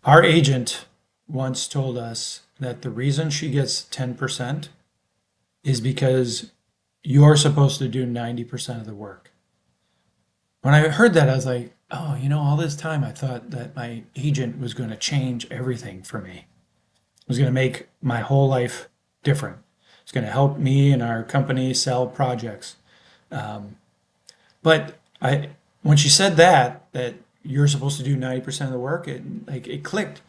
Our agent once told us that the reason she gets 10% is because you're supposed to do 90% of the work. When I heard that, I was like, oh, all this time I thought that my agent was going to change everything for me. It was going to make my whole life different. It's going to help me and our company sell projects. But when she said that you're supposed to do 90% of the work, it clicked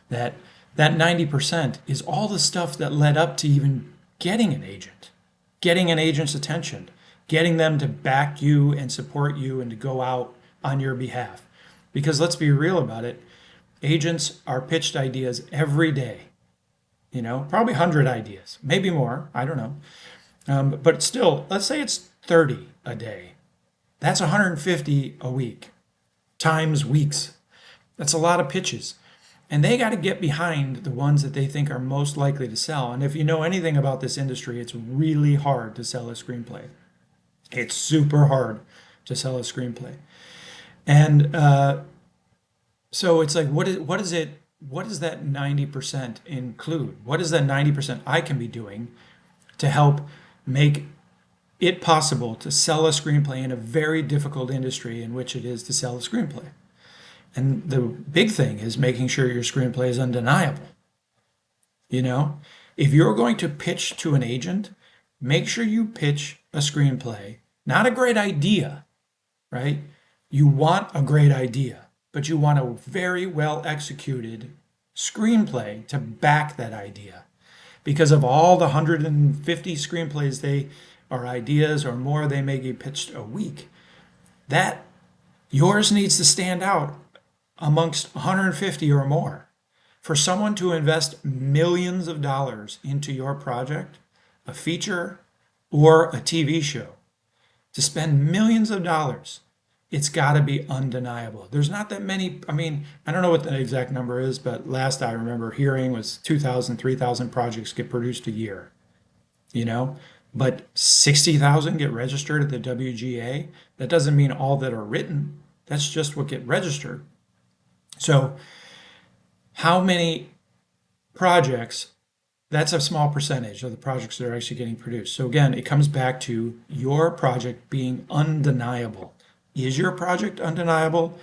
that that 90% is all the stuff that led up to even getting an agent's attention, getting them to back you and support you and to go out on your behalf. Because let's be real about it, agents are pitched ideas every day, probably 100 ideas, maybe more, I don't know. But still, let's say it's 30 a day. That's 150 a week times weeks. That's a lot of pitches. And they got to get behind the ones that they think are most likely to sell. And if you know anything about this industry, it's really hard to sell a screenplay. It's super hard to sell a screenplay. And so it's like, what is it? What does that 90% include? What is that 90% I can be doing to help make it possible to sell a screenplay in a very difficult industry in which it is to sell a screenplay? And the big thing is making sure your screenplay is undeniable. You know, if you're going to pitch to an agent, make sure you pitch a screenplay, not a great idea, right? You want a great idea, but you want a very well executed screenplay to back that idea. Because of all the 150 screenplays or ideas or more they may get pitched a week, that yours needs to stand out amongst 150 or more. For someone to invest millions of dollars into your project, a feature or a TV show, to spend millions of dollars, it's got to be undeniable. There's not that many. I mean, I don't know what the exact number is, but last I remember hearing was 2,000, 3,000 projects get produced a year, you know? But 60,000 get registered at the WGA. That doesn't mean all that are written. That's just what get registered. So, how many projects? That's a small percentage of the projects that are actually getting produced. So again, it comes back to your project being undeniable. Is your project undeniable?